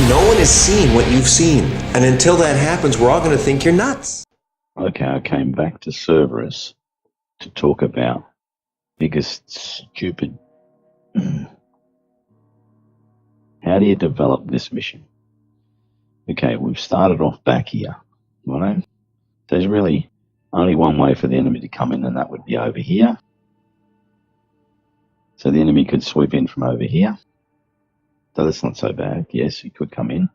No one has seen what you've seen. And until that happens, we're all going to think you're nuts. Okay, I came back to Cerberus to talk about biggest stupid. How do you develop this mission? Okay, we've started off back here. Right? There's really only one way for the enemy to come in, and that would be over here. So the enemy could sweep in from over here. So that's not so bad. Yes, he could come in,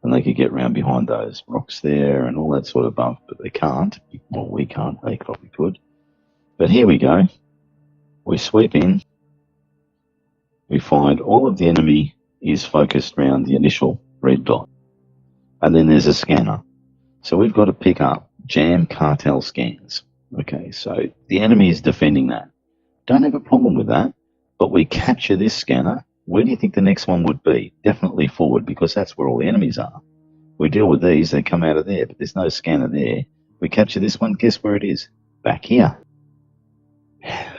and they could get round behind those rocks there and all that sort of bump, but they can't. Well, we can't. They probably could. But here we go. We sweep in. We find all of the enemy is focused around the initial red dot. And then there's a scanner. So we've got to pick up jam cartel scans. Okay, so the enemy is defending that. Don't have a problem with that, but we capture this scanner. Where do you think the next one would be? Definitely forward, because that's where all the enemies are. We deal with these, they come out of there, but there's no scanner there. We capture this one, guess where it is? Back here.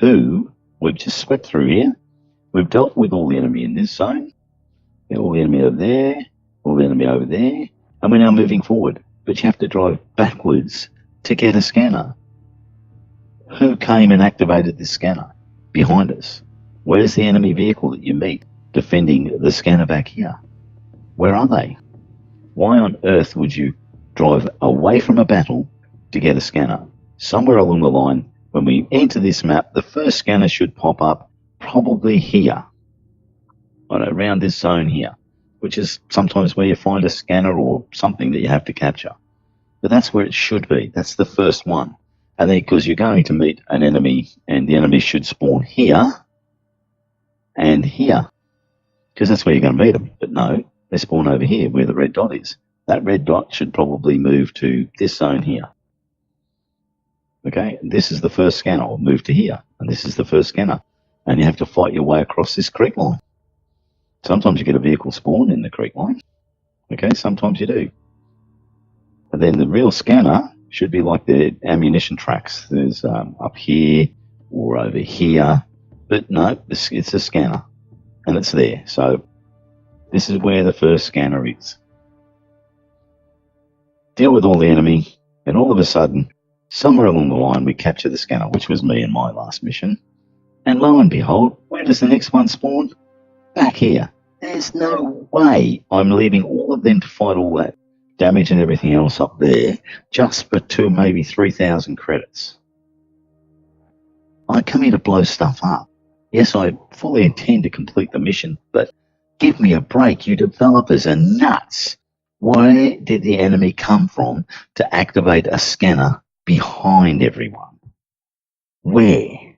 We've just swept through here. We've dealt with all the enemy in this zone. All the enemy over there, all the enemy over there, and we're now moving forward. But you have to drive backwards to get a scanner. Who came and activated this scanner? Behind us. Where's the enemy vehicle that you meet defending the scanner back here? Where are they? Why on earth would you drive away from a battle to get a scanner? Somewhere along the line, when we enter this map, the first scanner should pop up probably here. Around this zone here, which is sometimes where you find a scanner or something that you have to capture. But that's where it should be. That's the first one. And then because you're going to meet an enemy, and the enemy should spawn here and here, because that's where you're going to meet them. But no, they spawn over here where the red dot is. That red dot should probably move to this zone here. Okay, this is the first scanner. Or move to here, and this is the first scanner. And you have to fight your way across this creek line. Sometimes you get a vehicle spawn in the creek line. Okay, sometimes you do. And then the real scanner should be like the ammunition tracks. There's up here or over here. But no, it's a scanner. And it's there. So this is where the first scanner is. Deal with all the enemy. And all of a sudden, somewhere along the line, we capture the scanner, which was me in my last mission. And lo and behold, where does the next one spawn? Back here. There's no way I'm leaving all of them to fight all that damage and everything else up there just for 2, maybe 3,000 credits. I come here to blow stuff up. Yes, I fully intend to complete the mission, but give me a break. You developers are nuts. Where did the enemy come from to activate a scanner behind everyone? Where?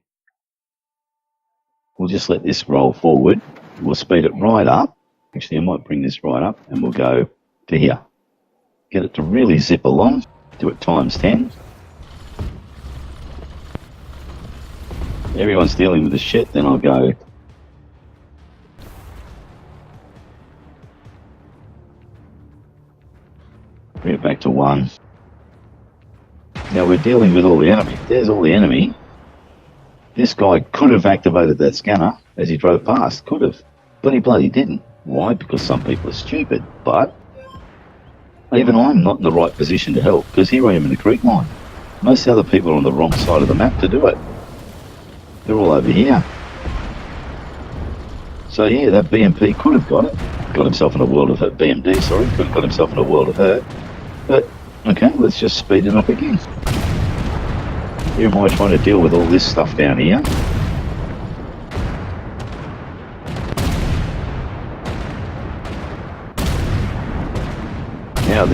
We'll just let this roll forward. We'll speed it right up. Actually, I might bring this right up and we'll go to here. Get it to really zip along. Do it times 10. Everyone's dealing with the shit, then I'll go. Bring it back to 1. Now we're dealing with all the enemy. There's all the enemy. This guy could have activated that scanner as he drove past. Could have. But he bloody didn't. Why? Because some people are stupid. But even I'm not in the right position to help, because here I am in the creek line. Most other people are on the wrong side of the map to do it. They're all over here. So yeah, that BMP could have got it. Got himself in a world of hurt. BMD, sorry. Could have got himself in a world of hurt. But, okay, let's just speed it up again. Here am I trying to deal with all this stuff down here. Now,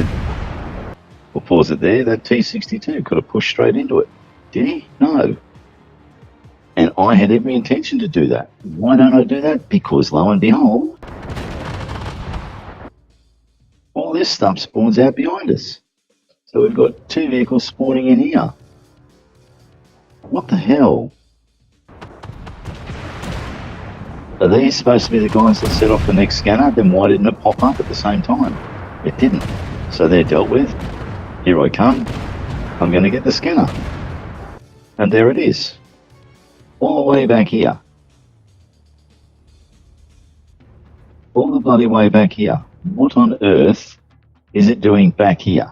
we'll pause it there. That T-62 could have pushed straight into it. Did he? No. And I had every intention to do that. Why don't I do that? Because lo and behold, all this stuff spawns out behind us. So we've got 2 vehicles spawning in here. What the hell? Are these supposed to be the guys that set off the next scanner? Then why didn't it pop up at the same time? It didn't. So they're dealt with. Here I come. I'm going to get the scanner. And there it is. All the way back here. all the bloody way back here. What on earth is it doing back here?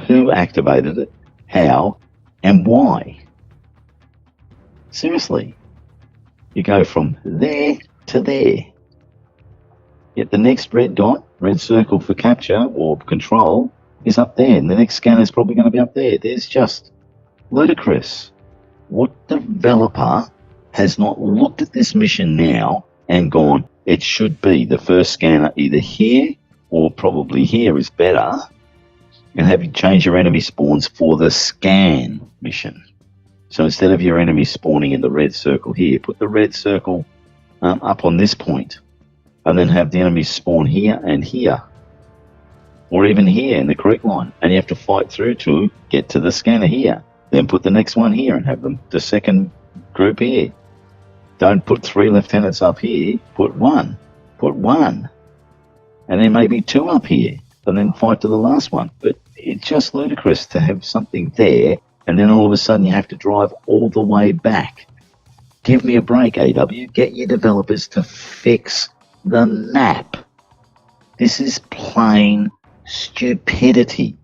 Who activated it? How? And why? Seriously. You go from there to there. Yet the next red dot, red circle for capture or control, is up there. And the next scanner is probably going to be up there. There's just ludicrous. What developer has not looked at this mission now and gone, it should be the first scanner either here or probably here is better, and have you change your enemy spawns for the scan mission. So instead of your enemy spawning in the red circle here, put the red circle up on this point, and then have the enemies spawn here and here, or even here in the correct line, and you have to fight through to get to the scanner here. Then put the next one here and have them the second group here. Don't put 3 lieutenants up here, put one. Put one. And then maybe 2 up here, and then fight to the last one. But it's just ludicrous to have something there, and then all of a sudden you have to drive all the way back. Give me a break, AW. Get your developers to fix the map. This is plain stupidity.